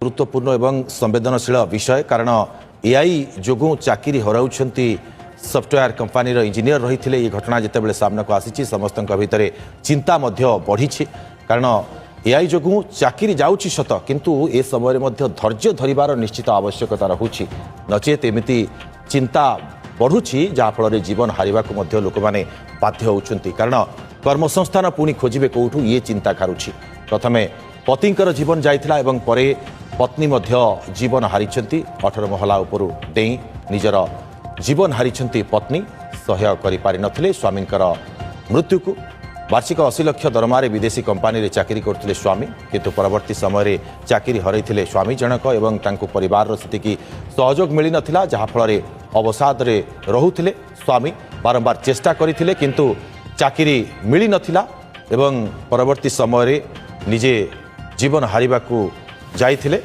गुरुत्वपूर्ण एवं संवेदनशील विषय कारण एआई जो चाकरी हराउछंती सॉफ्टवेयर कंपनी इंजीनियर रही थे। ये घटना जितेबाला सामना को आसी समस्त भितर चिंता बढ़ी कारण एआई जो चाकरी जाऊँगी सत किंतु ए समय धैर्य धरिबार निश्चित आवश्यकता रहुछि नचेत एमती चिंता बढ़ुछि जहाँफल जीवन हारिबा को लोक मैंने बाध्य होउछंती कारण कर्मसंस्थान पुणी खोजे कौटू ये चिंता कारुछि। प्रथमे पतिंकर जीवन जाइथिला एवं परे पत्नी जीवन हारिछंती 18 महला उपरू डेई निजर जीवन हारिछंती पत्नी सह्य करि पारि नथिले स्वामींकर मृत्यु को। वार्षिक 80 लाख दरमारे विदेशी कंपनी चाकरी करते स्वामी किंतु परवर्ती समय चाकरी हरैथिले स्वामी जनक एवं तांको परिवार स्थिति सहयोग मिल नथिला जहाँफल अवसाद रे रहुथिले। स्वामी बारंबार चेष्टा करथिले किंतु चाकरी मिल नथिला एवं परवर्ती समय निजे जीवन हारिबाकू जाइथिले।